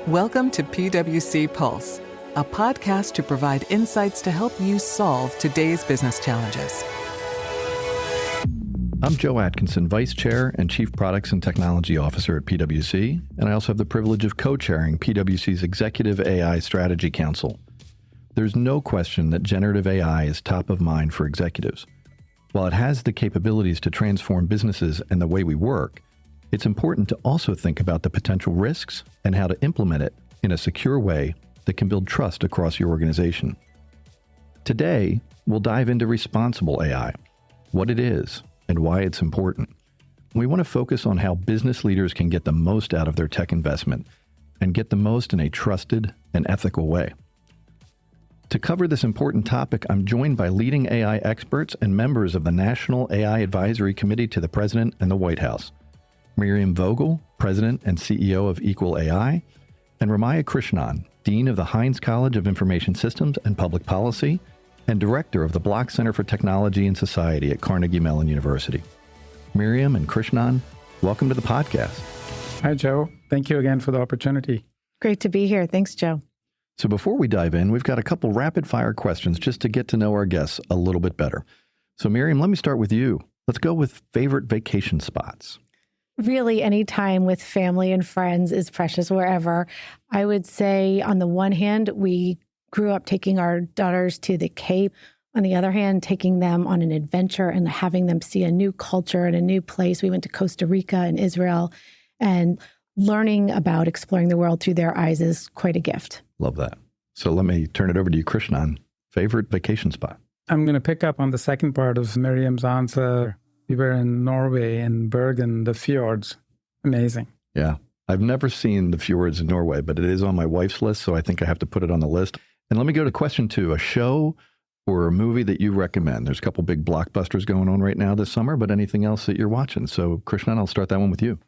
Welcome to PwC Pulse, a podcast to provide insights to help you solve today's business challenges. I'm Joe Atkinson, Vice Chair and Chief Products and Technology Officer at PwC, and I also have the privilege of co-chairing PwC's Executive AI Strategy Council. There's no question that generative AI is top of mind for executives. While it has the capabilities to transform businesses and the way we work, it's important to also think about the potential risks and how to implement it in a secure way that can build trust across your organization. Today, we'll dive into responsible AI, what it is, and why it's important. We want to focus on how business leaders can get the most out of their tech investment and get the most in a trusted and ethical way. To cover this important topic, I'm joined by leading AI experts and members of the National AI Advisory Committee to the President and the White House. Miriam Vogel, President and CEO of EqualAI, and Ramayya Krishnan, Dean of the Heinz College of Information Systems and Public Policy, and Director of the Block Center for Technology and Society at Carnegie Mellon University. Miriam and Krishnan, welcome to the podcast. Hi, Joe. Thank you again for the opportunity. Great to be here. Thanks, Joe. So before we dive in, we've got a couple rapid-fire questions just to get to know our guests a little bit better. So Miriam, let me start with you. Let's go with favorite vacation spots. Really, any time with family and friends is precious wherever. I would say, on the one hand, we grew up taking our daughters to the Cape. On the other hand, taking them on an adventure and having them see a new culture and a new place. We went to Costa Rica and Israel, and learning about exploring the world through their eyes is quite a gift. Love that. So let me turn it over to you, Krishnan. Favorite vacation spot? I'm going to pick up on the second part of Miriam's answer. We were in Norway, in Bergen, the fjords. Amazing. Yeah. I've never seen the fjords in Norway, but it is on my wife's list, so I think I have to put it on the list. And let me go to question 2, a show or a movie that you recommend. There's a couple big blockbusters going on right now this summer, but anything else that you're watching? So, Krishnan, I'll start that one with you.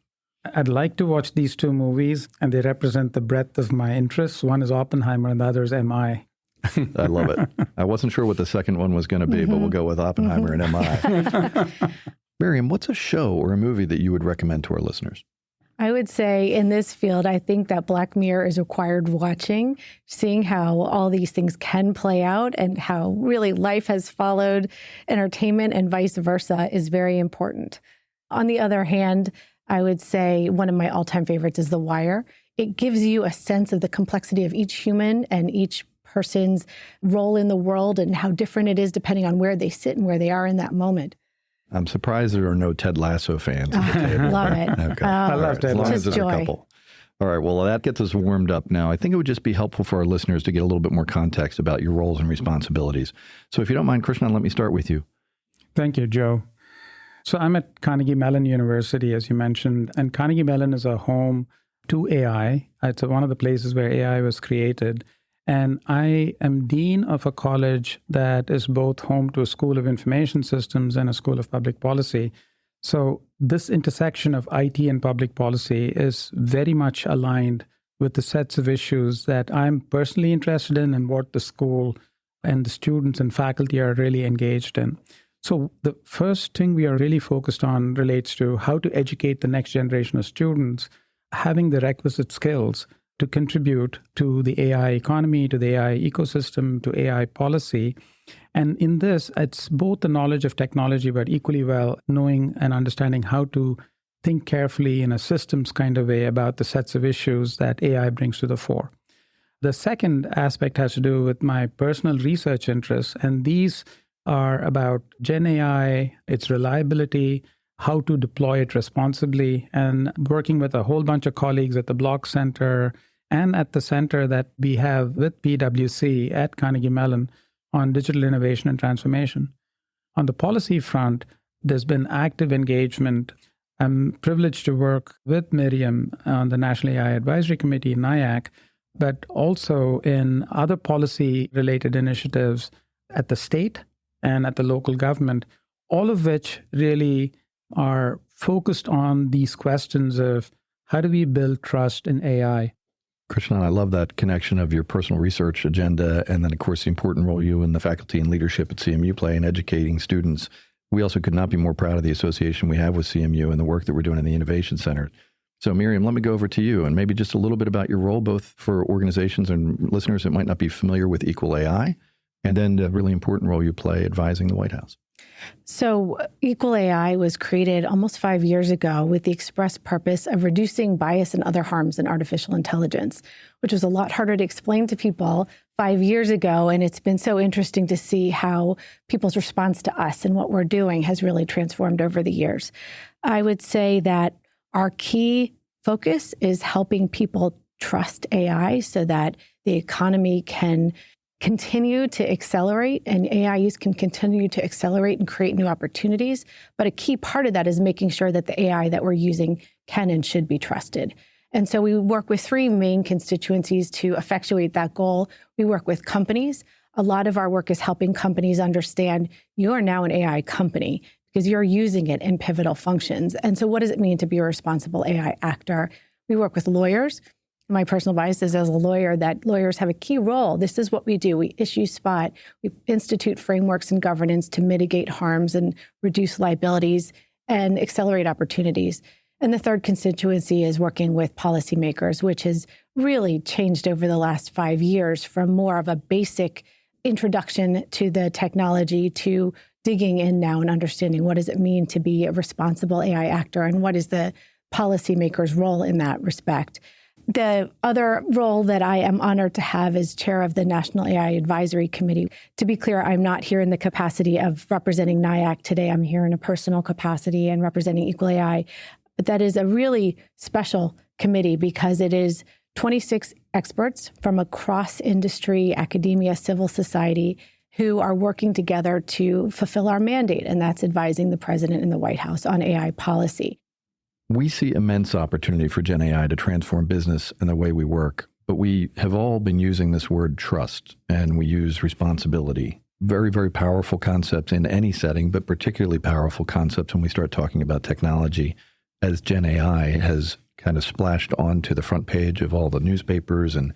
I'd like to watch these 2 movies, and they represent the breadth of my interests. One is Oppenheimer, and the other is MI. I love it. I wasn't sure what the second one was going to be, but we'll go with Oppenheimer and MI. Miriam, what's a show or a movie that you would recommend to our listeners? I would say in this field, I think that Black Mirror is required watching, seeing how all these things can play out and how really life has followed entertainment and vice versa is very important. On the other hand, I would say one of my all-time favorites is The Wire. It gives you a sense of the complexity of each human and each person's role in the world and how different it is depending on where they sit and where they are in that moment. I'm surprised there are no Ted Lasso fans at the table. Love it. Okay. I love Ted Lasso. As long as Just there's joy. a couple. All right, well, that gets us warmed up now. I think it would just be helpful for our listeners to get a little bit more context about your roles and responsibilities. So if you don't mind, Krishnan, let me start with you. Thank you, Joe. So I'm at Carnegie Mellon University, as you mentioned, and Carnegie Mellon is a home to AI. It's one of the places where AI was created. And I am dean of a college that is both home to a School of Information Systems and a School of Public Policy. So this intersection of IT and public policy is very much aligned with the sets of issues that I'm personally interested in and what the school and the students and faculty are really engaged in. So the first thing we are really focused on relates to how to educate the next generation of students, having the requisite skills to contribute to the AI economy, to the AI ecosystem, to AI policy. And in this, it's both the knowledge of technology, but equally well knowing and understanding how to think carefully in a systems kind of way about the sets of issues that AI brings to the fore. The second aspect has to do with my personal research interests, and these are about Gen AI, its reliability, how to deploy it responsibly, and working with a whole bunch of colleagues at the Block Center and at the center that we have with PwC at Carnegie Mellon on digital innovation and transformation. On the policy front, there's been active engagement. I'm privileged to work with Miriam on the National AI Advisory Committee, NIAC, but also in other policy-related initiatives at the state and at the local government, all of which really are focused on these questions of how do we build trust in AI? Krishnan, I love that connection of your personal research agenda and then, of course, the important role you and the faculty and leadership at CMU play in educating students. We also could not be more proud of the association we have with CMU and the work that we're doing in the Innovation Center. So Miriam, let me go over to you and maybe just a little bit about your role, both for organizations and listeners that might not be familiar with EqualAI, and then the really important role you play advising the White House. So EqualAI was created almost 5 years ago with the express purpose of reducing bias and other harms in artificial intelligence, which was a lot harder to explain to people 5 years ago. And it's been so interesting to see how people's response to us and what we're doing has really transformed over the years. I would say that our key focus is helping people trust AI so that the economy can continue to accelerate and AI use can continue to accelerate and create new opportunities. But a key part of that is making sure that the AI that we're using can and should be trusted. And so we work with three main constituencies to effectuate that goal. We work with companies. A lot of our work is helping companies understand you are now an AI company because you're using it in pivotal functions. And so what does it mean to be a responsible AI actor? We work with lawyers. My personal bias is as a lawyer that lawyers have a key role. This is what we do. We issue SPOT. We institute frameworks and governance to mitigate harms and reduce liabilities and accelerate opportunities. And the third constituency is working with policymakers, which has really changed over the last 5 years from more of a basic introduction to the technology to digging in now and understanding what does it mean to be a responsible AI actor and what is the policymaker's role in that respect. The other role that I am honored to have is chair of the National AI Advisory Committee. To be clear, I'm not here in the capacity of representing NIAC today. I'm here in a personal capacity and representing EqualAI. But that is a really special committee because it is 26 experts from across industry, academia, civil society, who are working together to fulfill our mandate, and that's advising the president and the White House on AI policy. We see immense opportunity for Gen AI to transform business and the way we work, but we have all been using this word trust, and we use responsibility. Very, very powerful concepts in any setting, but particularly powerful concepts when we start talking about technology, as Gen AI has kind of splashed onto the front page of all the newspapers and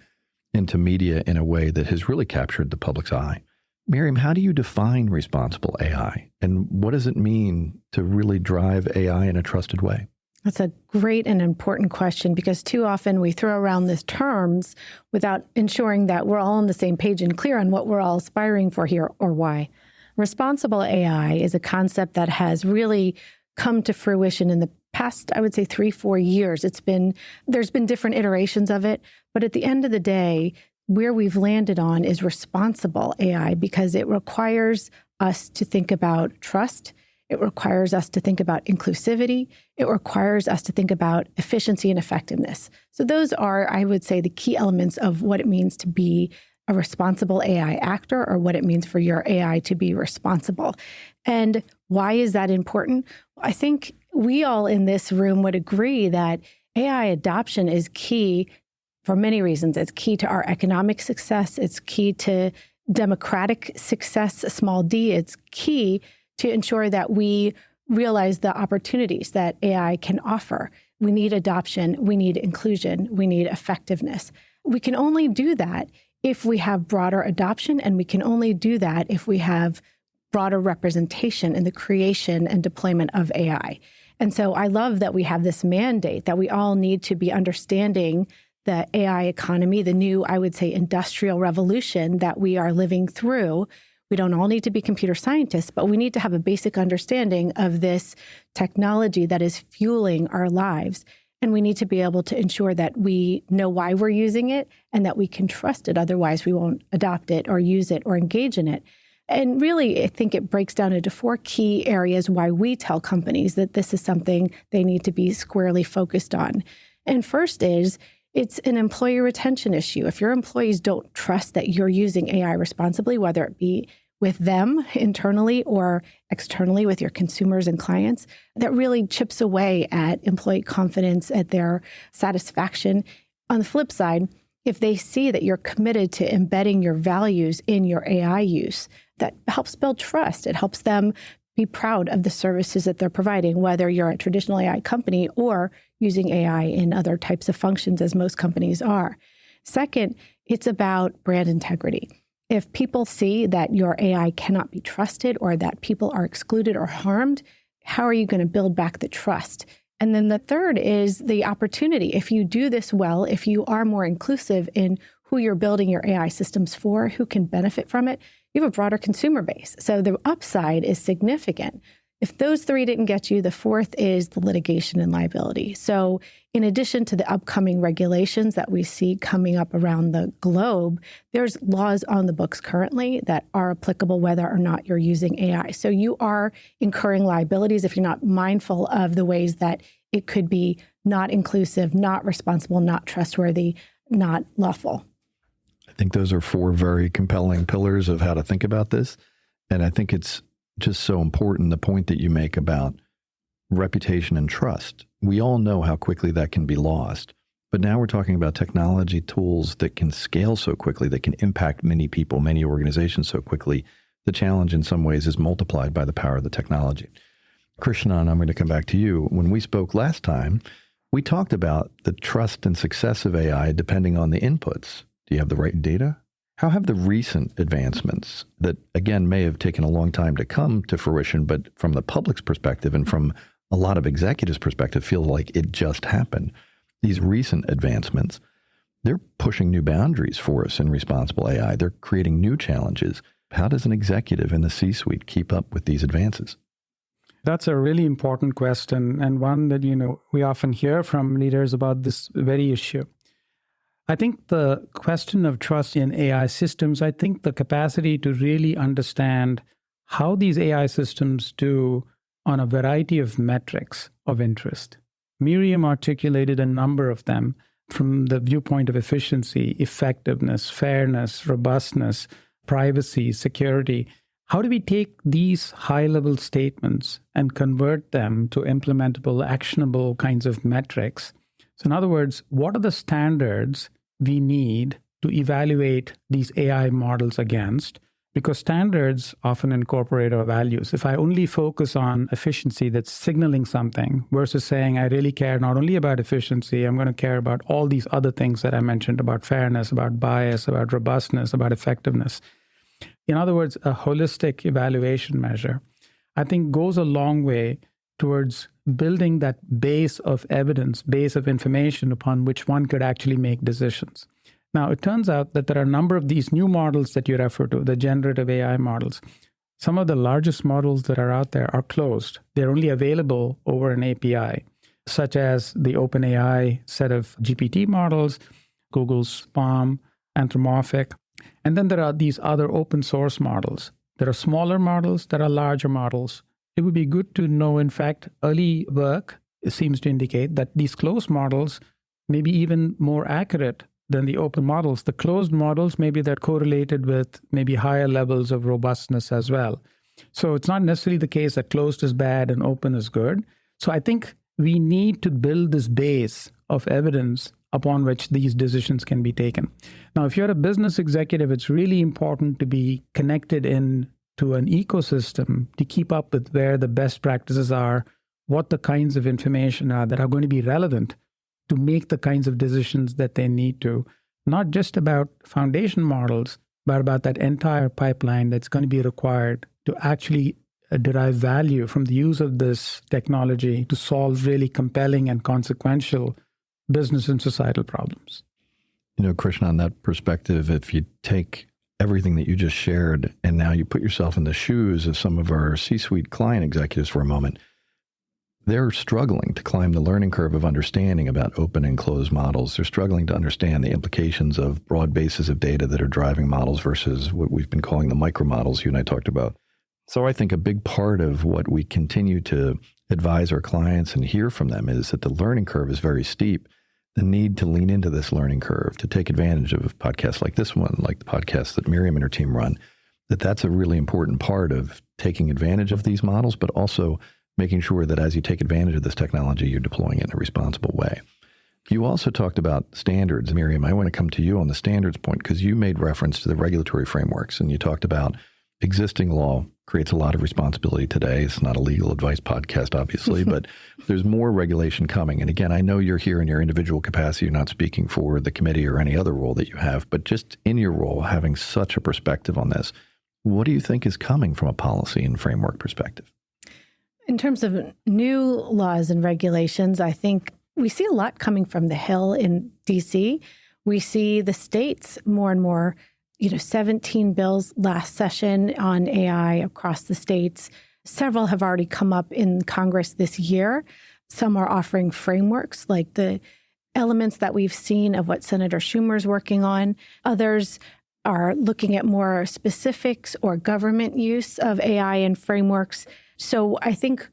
into media in a way that has really captured the public's eye. Miriam, how do you define responsible AI, and what does it mean to really drive AI in a trusted way? That's a great and important question because too often we throw around these terms without ensuring that we're all on the same page and clear on what we're all aspiring for here or why. Responsible AI is a concept that has really come to fruition in the past, I would say 3-4 years. There's been different iterations of it, but at the end of the day, where we've landed on is responsible AI because it requires us to think about trust. It requires us to think about inclusivity. It requires us to think about efficiency and effectiveness. So those are, I would say, the key elements of what it means to be a responsible AI actor or what it means for your AI to be responsible. And why is that important? I think we all in this room would agree that AI adoption is key for many reasons. It's key to our economic success. It's key to democratic success, small d. It's key to ensure that we realize the opportunities that AI can offer. We need adoption, we need inclusion, we need effectiveness. We can only do that if we have broader adoption, and we can only do that if we have broader representation in the creation and deployment of AI. And so I love that we have this mandate that we all need to be understanding the AI economy, the new, I would say, industrial revolution that we are living through. We don't all need to be computer scientists, but we need to have a basic understanding of this technology that is fueling our lives. And we need to be able to ensure that we know why we're using it and that we can trust it. Otherwise, we won't adopt it or use it or engage in it. And really, I think it breaks down into 4 key areas why we tell companies that this is something they need to be squarely focused on. And first is, it's an employee retention issue. If your employees don't trust that you're using AI responsibly, whether it be with them internally or externally with your consumers and clients, that really chips away at employee confidence, at their satisfaction. On the flip side, if they see that you're committed to embedding your values in your AI use, that helps build trust. It helps them be proud of the services that they're providing, whether you're a traditional AI company or using AI in other types of functions, as most companies are. Second, it's about brand integrity. If people see that your AI cannot be trusted or that people are excluded or harmed, how are you going to build back the trust? And then the third is the opportunity. If you do this well, if you are more inclusive in who you're building your AI systems for, who can benefit from it, you have a broader consumer base. So the upside is significant. If those three didn't get you, the fourth is the litigation and liability. So in addition to the upcoming regulations that we see coming up around the globe, there's laws on the books currently that are applicable whether or not you're using AI. So you are incurring liabilities if you're not mindful of the ways that it could be not inclusive, not responsible, not trustworthy, not lawful. I think those are four very compelling pillars of how to think about this. And I think it's just so important, the point that you make about reputation and trust. We all know how quickly that can be lost. But now we're talking about technology tools that can scale so quickly, that can impact many people, many organizations so quickly. The challenge in some ways is multiplied by the power of the technology. Krishnan, I'm going to come back to you. When we spoke last time, we talked about the trust and success of AI depending on the inputs. Do you have the right data? How have the recent advancements that, again, may have taken a long time to come to fruition, but from the public's perspective and from a lot of executives' perspective, feel like it just happened? These recent advancements, they're pushing new boundaries for us in responsible AI. They're creating new challenges. How does an executive in the C-suite keep up with these advances? That's a really important question, and one that, we often hear from leaders about this very issue. I think the question of trust in AI systems, I think the capacity to really understand how these AI systems do on a variety of metrics of interest. Miriam articulated a number of them from the viewpoint of efficiency, effectiveness, fairness, robustness, privacy, security. How do we take these high-level statements and convert them to implementable, actionable kinds of metrics? So in other words, what are the standards we need to evaluate these AI models against? Because standards often incorporate our values. If I only focus on efficiency, that's signaling something, versus saying I really care not only about efficiency, I'm going to care about all these other things that I mentioned about fairness, about bias, about robustness, about effectiveness. In other words, a holistic evaluation measure, I think, goes a long way towards building that base of evidence, base of information upon which one could actually make decisions. Now, it turns out that there are a number of these new models that you refer to, the generative AI models. Some of the largest models that are out there are closed. They're only available over an API, such as the OpenAI set of GPT models, Google's PaLM, Anthropomorphic. And then there are these other open source models. There are smaller models, there are larger models. It would be good to know, in fact, early work seems to indicate that these closed models may be even more accurate than the open models. The closed models, maybe they're correlated with maybe higher levels of robustness as well. So it's not necessarily the case that closed is bad and open is good. So I think we need to build this base of evidence upon which these decisions can be taken. Now, if you're a business executive, it's really important to be connected in to an ecosystem to keep up with where the best practices are, what the kinds of information are that are going to be relevant to make the kinds of decisions that they need to, not just about foundation models, but about that entire pipeline that's going to be required to actually derive value from the use of this technology to solve really compelling and consequential business and societal problems. Krishnan, on that perspective, if you take everything that you just shared and now you put yourself in the shoes of some of our C-suite client executives for a moment, they're struggling to climb the learning curve of understanding about open and closed models. They're struggling to understand the implications of broad bases of data that are driving models versus what we've been calling the micro models you and I talked about. So I think a big part of what we continue to advise our clients and hear from them is that the learning curve is very steep. The need to lean into this learning curve, to take advantage of podcasts like this one, like the podcast that Miriam and her team run, that's a really important part of taking advantage of these models, but also making sure that as you take advantage of this technology, you're deploying it in a responsible way. You also talked about standards. Miriam, I want to come to you on the standards point because you made reference to the regulatory frameworks and you talked about existing law creates a lot of responsibility today. It's not a legal advice podcast, obviously, but there's more regulation coming. And again, I know you're here in your individual capacity. You're not speaking for the committee or any other role that you have, but just in your role, having such a perspective on this, what do you think is coming from a policy and framework perspective? In terms of new laws and regulations, I think we see a lot coming from the Hill in DC. We see the states more and more, 17 bills last session on AI across the states. Several have already come up in Congress this year. Some are offering frameworks like the elements that we've seen of what Senator Schumer's working on. Others are looking at more specifics or government use of AI and frameworks. So I think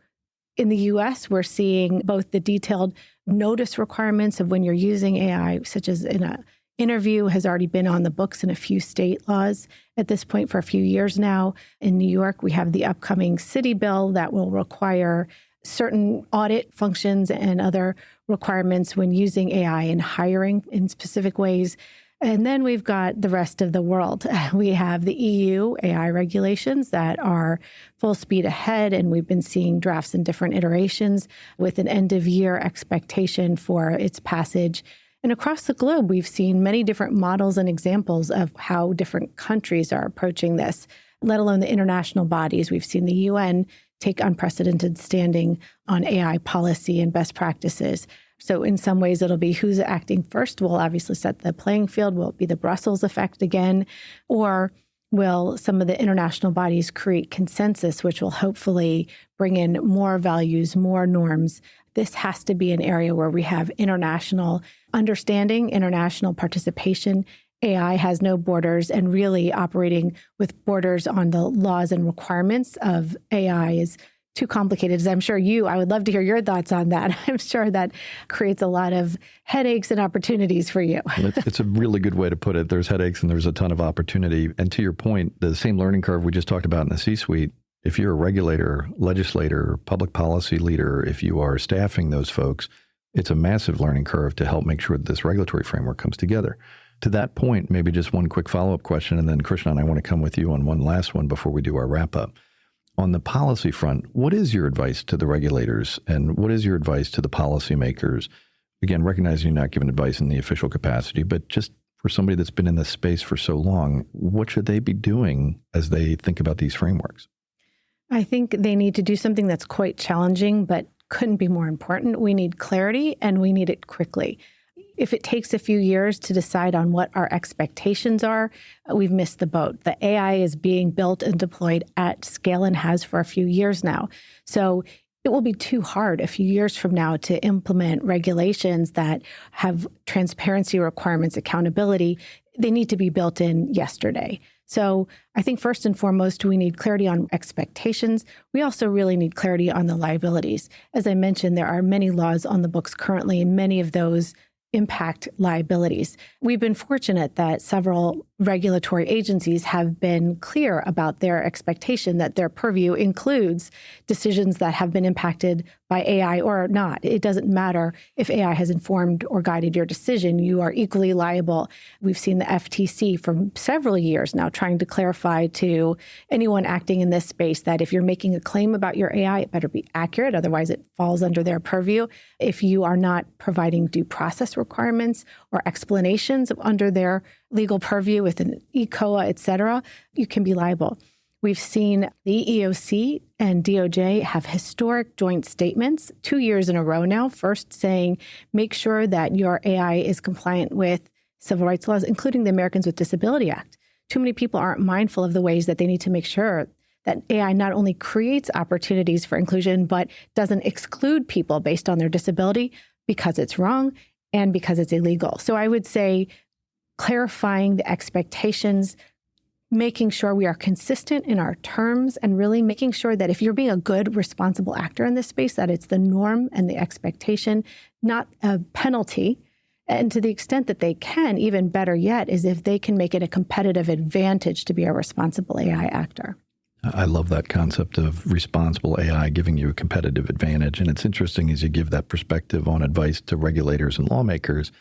in the US, we're seeing both the detailed notice requirements of when you're using AI, such as in an interview, has already been on the books in a few state laws at this point for a few years now. In New York, we have the upcoming city bill that will require certain audit functions and other requirements when using AI in hiring in specific ways. And then we've got the rest of the world. We have the EU AI regulations that are full speed ahead, and we've been seeing drafts in different iterations with an end-of-year expectation for its passage. And across the globe, we've seen many different models and examples of how different countries are approaching this, let alone the international bodies. We've seen the UN take unprecedented standing on AI policy and best practices. So in some ways, it'll be who's acting first will obviously set the playing field. Will it be the Brussels effect again? Or will some of the international bodies create consensus, which will hopefully bring in more values, more norms? This has to be an area where we have international understanding, international participation. AI has no borders, and really operating with borders on the laws and requirements of AI is too complicated. As I'm sure I would love to hear your thoughts on that. I'm sure that creates a lot of headaches and opportunities for you. It's a really good way to put it. There's headaches and there's a ton of opportunity. And to your point, the same learning curve we just talked about in the C-suite, if you're a regulator, legislator, public policy leader, if you are staffing those folks, it's a massive learning curve to help make sure that this regulatory framework comes together. To that point, maybe just one quick follow-up question, and then Krishnan, I want to come with you on one last one before we do our wrap-up. On the policy front, what is your advice to the regulators and what is your advice to the policymakers? Again, recognizing you're not giving advice in the official capacity, but just for somebody that's been in this space for so long, what should they be doing as they think about these frameworks? I think they need to do something that's quite challenging, but couldn't be more important. We need clarity, and we need it quickly. If it takes a few years to decide on what our expectations are, we've missed the boat. The AI is being built and deployed at scale and has for a few years now. So it will be too hard a few years from now to implement regulations that have transparency requirements, accountability. They need to be built in yesterday. So I think first and foremost, we need clarity on expectations. We also really need clarity on the liabilities. As I mentioned, there are many laws on the books currently, and many of those impact liabilities. We've been fortunate that several regulatory agencies have been clear about their expectation that their purview includes decisions that have been impacted by AI or not. It doesn't matter if AI has informed or guided your decision, you are equally liable. We've seen the FTC for several years now trying to clarify to anyone acting in this space that if you're making a claim about your AI, it better be accurate, otherwise it falls under their purview. If you are not providing due process requirements or explanations under their legal purview with an ECOA, et cetera, you can be liable. We've seen the EEOC and DOJ have historic joint statements 2 years in a row now, first saying, make sure that your AI is compliant with civil rights laws, including the Americans with Disability Act. Too many people aren't mindful of the ways that they need to make sure that AI not only creates opportunities for inclusion, but doesn't exclude people based on their disability because it's wrong and because it's illegal. So I would say clarifying the expectations, making sure we are consistent in our terms, and really making sure that if you're being a good, responsible actor in this space, that it's the norm and the expectation, not a penalty. And to the extent that they can, even better yet, is if they can make it a competitive advantage to be a responsible AI actor. I love that concept of responsible AI giving you a competitive advantage. And it's interesting as you give that perspective on advice to regulators and lawmakers,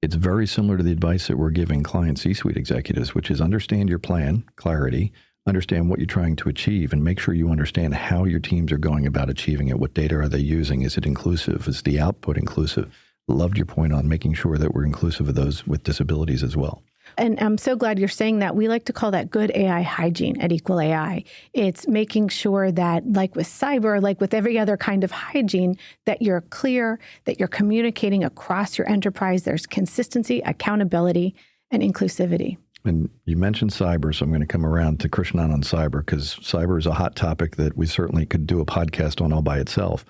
it's very similar to the advice that we're giving client C-suite executives, which is understand your plan, clarity, understand what you're trying to achieve, and make sure you understand how your teams are going about achieving it. What data are they using? Is it inclusive? Is the output inclusive? Loved your point on making sure that we're inclusive of those with disabilities as well. And I'm so glad you're saying that. We like to call that good AI hygiene at EqualAI. It's making sure that, like with cyber, like with every other kind of hygiene, that you're clear, that you're communicating across your enterprise. There's consistency, accountability, and inclusivity. And you mentioned cyber, so I'm going to come around to Krishnan on cyber, because cyber is a hot topic that we certainly could do a podcast on all by itself.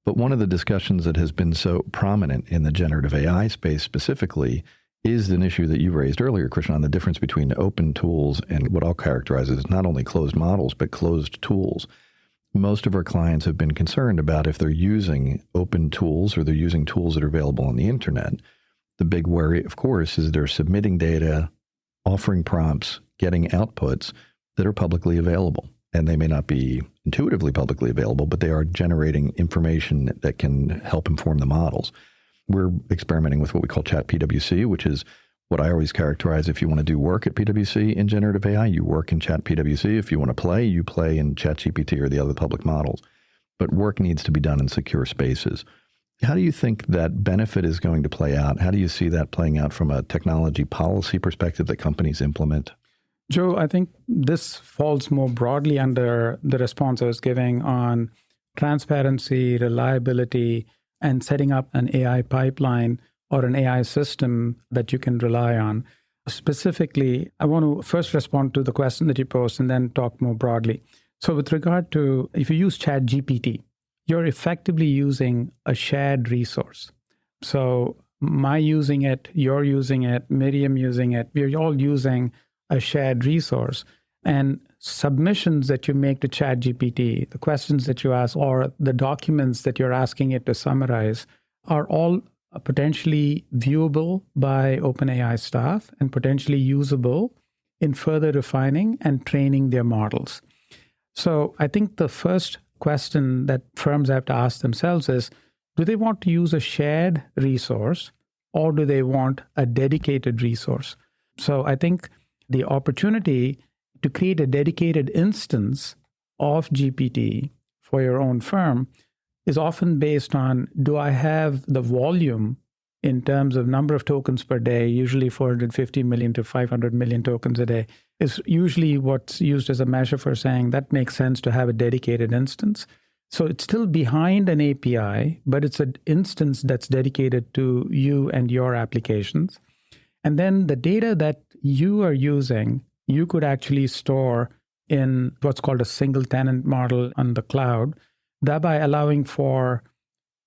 But one of the discussions that has been so prominent in the generative AI space specifically is an issue that you raised earlier, Krishnan, the difference between open tools and what I'll characterize as not only closed models, but closed tools. Most of our clients have been concerned about if they're using open tools or they're using tools that are available on the internet. The big worry, of course, is they're submitting data, offering prompts, getting outputs that are publicly available. And they may not be intuitively publicly available, but they are generating information that can help inform the models. We're experimenting with what we call chat PWC, which is what I always characterize. If you want to do work at PwC in generative AI, you work in chat PWC. If you want to play, you play in ChatGPT or the other public models. But work needs to be done in secure spaces. How do you think that benefit is going to play out? How do you see that playing out from a technology policy perspective that companies implement? Joe, I think this falls more broadly under the response I was giving on transparency, reliability, and setting up an AI pipeline or an AI system that you can rely on. Specifically, I want to first respond to the question that you posed and then talk more broadly. So with regard to, if you use ChatGPT, you're effectively using a shared resource. So my using it, you're using it, Miriam using it, we're all using a shared resource. And submissions that you make to ChatGPT, the questions that you ask, or the documents that you're asking it to summarize are all potentially viewable by OpenAI staff and potentially usable in further refining and training their models. So I think the first question that firms have to ask themselves is, do they want to use a shared resource or do they want a dedicated resource? So I think the opportunity to create a dedicated instance of GPT for your own firm is often based on, do I have the volume in terms of number of tokens per day, usually 450 million to 500 million tokens a day, is usually what's used as a measure for saying that makes sense to have a dedicated instance. So it's still behind an API, but it's an instance that's dedicated to you and your applications. And then the data that you are using, you could actually store in what's called a single tenant model on the cloud, thereby allowing for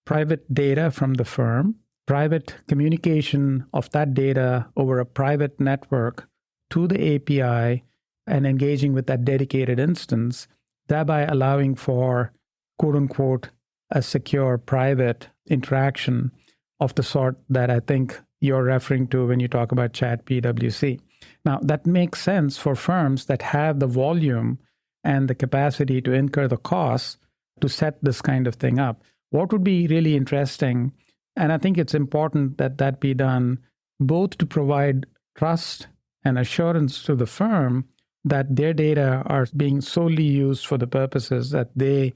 private data from the firm, private communication of that data over a private network to the API and engaging with that dedicated instance, thereby allowing for, quote unquote, a secure private interaction of the sort that I think you're referring to when you talk about chat PWC. Now, that makes sense for firms that have the volume and the capacity to incur the costs to set this kind of thing up. What would be really interesting, and I think it's important that that be done both to provide trust and assurance to the firm that their data are being solely used for the purposes that they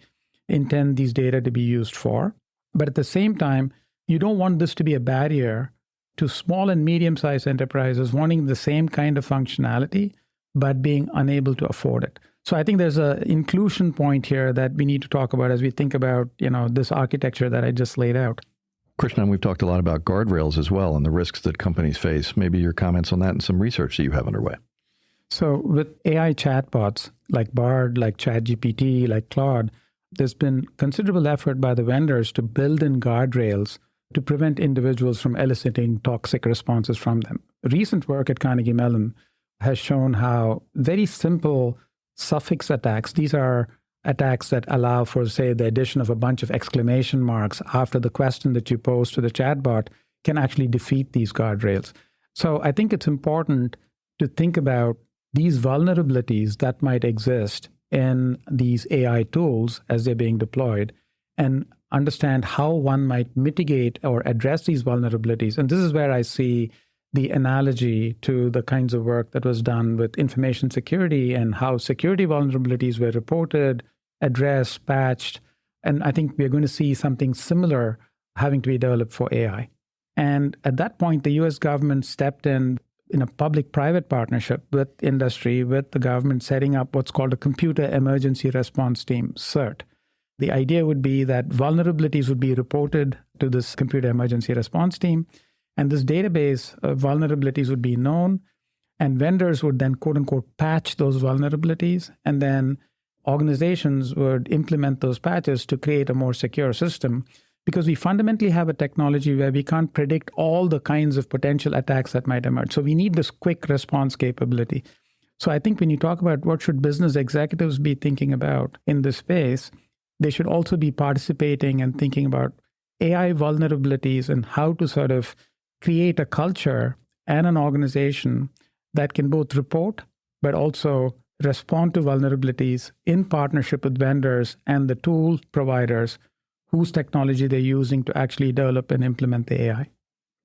intend these data to be used for. But at the same time, you don't want this to be a barrier to small and medium-sized enterprises wanting the same kind of functionality, but being unable to afford it. So I think there's an inclusion point here that we need to talk about as we think about, this architecture that I just laid out. Krishnan, we've talked a lot about guardrails as well and the risks that companies face. Maybe your comments on that and some research that you have underway. So with AI chatbots like Bard, like ChatGPT, like Claude, there's been considerable effort by the vendors to build in guardrails to prevent individuals from eliciting toxic responses from them. Recent work at Carnegie Mellon has shown how very simple suffix attacks, these are attacks that allow for, say, the addition of a bunch of exclamation marks after the question that you pose to the chatbot, can actually defeat these guardrails. So I think it's important to think about these vulnerabilities that might exist in these AI tools as they're being deployed and understand how one might mitigate or address these vulnerabilities. And this is where I see the analogy to the kinds of work that was done with information security and how security vulnerabilities were reported, addressed, patched. And I think we're going to see something similar having to be developed for AI. And at that point, the US government stepped in in a public-private partnership with industry, with the government, setting up what's called a Computer Emergency Response Team, CERT. The idea would be that vulnerabilities would be reported to this Computer Emergency Response Team, and this database of vulnerabilities would be known, and vendors would then, quote-unquote, patch those vulnerabilities, and then organizations would implement those patches to create a more secure system, because we fundamentally have a technology where we can't predict all the kinds of potential attacks that might emerge. So we need this quick response capability. So I think when you talk about what should business executives be thinking about in this space, they should also be participating and thinking about AI vulnerabilities and how to sort of create a culture and an organization that can both report, but also respond to vulnerabilities in partnership with vendors and the tool providers whose technology they're using to actually develop and implement the AI.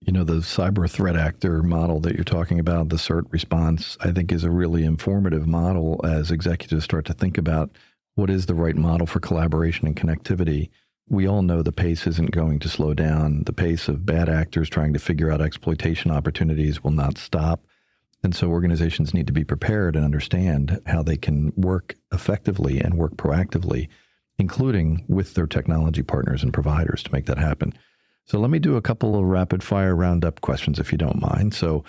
You know, the cyber threat actor model that you're talking about, the CERT response, I think is a really informative model as executives start to think about what is the right model for collaboration and connectivity. We all know the pace isn't going to slow down. The pace of bad actors trying to figure out exploitation opportunities will not stop. And so organizations need to be prepared and understand how they can work effectively and work proactively, including with their technology partners and providers to make that happen. So let me do a couple of rapid fire roundup questions if you don't mind. So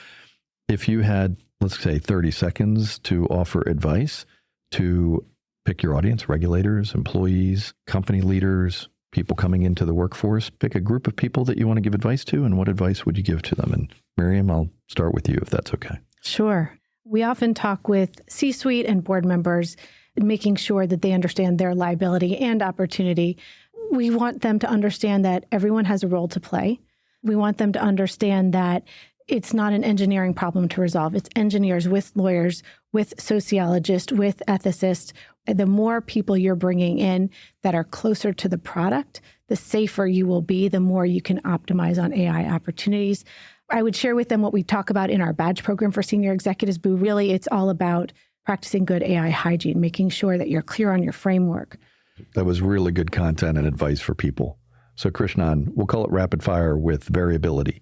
if you had, let's say, 30 seconds to offer advice to pick your audience, regulators, employees, company leaders, people coming into the workforce, pick a group of people that you want to give advice to, and what advice would you give to them? And Miriam, I'll start with you if that's okay. Sure. We often talk with C-suite and board members, making sure that they understand their liability and opportunity. We want them to understand that everyone has a role to play. We want them to understand that it's not an engineering problem to resolve. It's engineers with lawyers, with sociologists, with ethicists. The more people you're bringing in that are closer to the product, the safer you will be, the more you can optimize on AI opportunities. I would share with them what we talk about in our badge program for senior executives, but really it's all about practicing good AI hygiene, making sure that you're clear on your framework. That was really good content and advice for people. So Krishnan, we'll call it rapid fire with variability.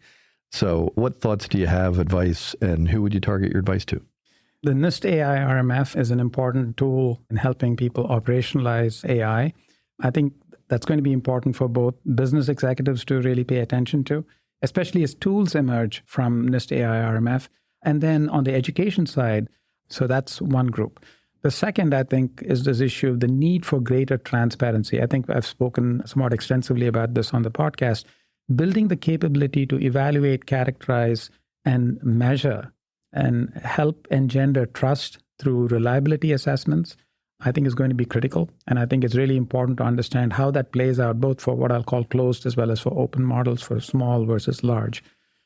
So what thoughts do you have, advice, and who would you target your advice to? The NIST AI RMF is an important tool in helping people operationalize AI. I think that's going to be important for both business executives to really pay attention to, especially as tools emerge from NIST AI RMF. And then on the education side, so that's one group. The second, I think, is this issue of the need for greater transparency. I think I've spoken somewhat extensively about this on the podcast. Building the capability to evaluate, characterize, and measure and help engender trust through reliability assessments, I think is going to be critical. And I think it's really important to understand how that plays out, both for what I'll call closed as well as for open models, for small versus large.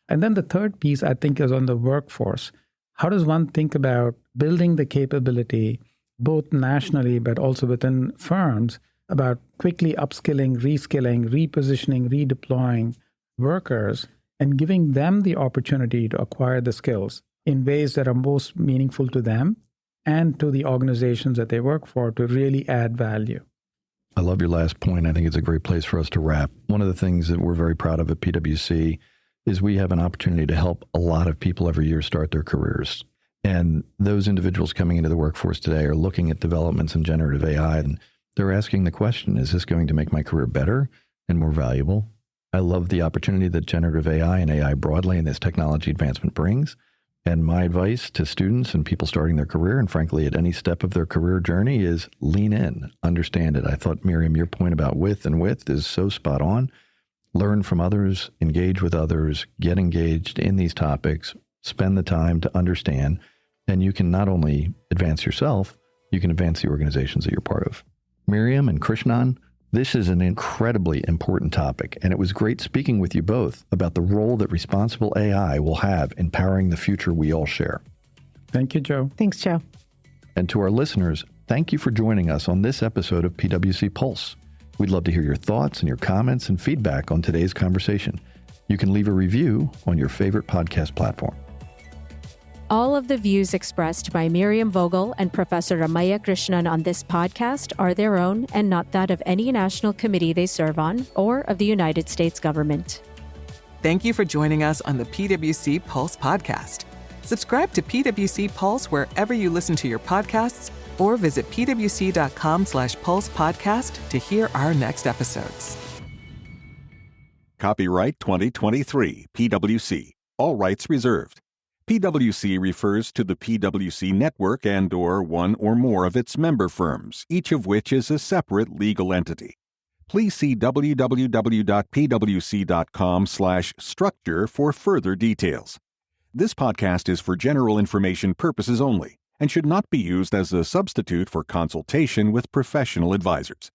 And then the third piece, I think, is on the workforce. How does one think about building the capability, both nationally, but also within firms, about quickly upskilling, reskilling, repositioning, redeploying workers, and giving them the opportunity to acquire the skills in ways that are most meaningful to them and to the organizations that they work for to really add value. I love your last point. I think it's a great place for us to wrap. One of the things that we're very proud of at PwC is we have an opportunity to help a lot of people every year start their careers. And those individuals coming into the workforce today are looking at developments in generative AI, and they're asking the question, is this going to make my career better and more valuable? I love the opportunity that generative AI and AI broadly and this technology advancement brings. And my advice to students and people starting their career, and frankly, at any step of their career journey, is lean in, understand it. I thought, Miriam, your point about width is so spot on. Learn from others, engage with others, get engaged in these topics, spend the time to understand, and you can not only advance yourself, you can advance the organizations that you're part of. Miriam and Krishnan, this is an incredibly important topic, and it was great speaking with you both about the role that responsible AI will have in powering the future we all share. Thank you, Joe. Thanks, Joe. And to our listeners, thank you for joining us on this episode of PwC Pulse. We'd love to hear your thoughts and your comments and feedback on today's conversation. You can leave a review on your favorite podcast platform. All of the views expressed by Miriam Vogel and Professor Ramayya Krishnan on this podcast are their own and not that of any national committee they serve on or of the United States government. Thank you for joining us on the PwC Pulse podcast. Subscribe to PwC Pulse wherever you listen to your podcasts, or visit pwc.com/Pulse Podcast to hear our next episodes. Copyright 2023, PwC. All rights reserved. PwC refers to the PwC network and/or one or more of its member firms, each of which is a separate legal entity. Please see www.pwc.com/structure for further details. This podcast is for general information purposes only and should not be used as a substitute for consultation with professional advisors.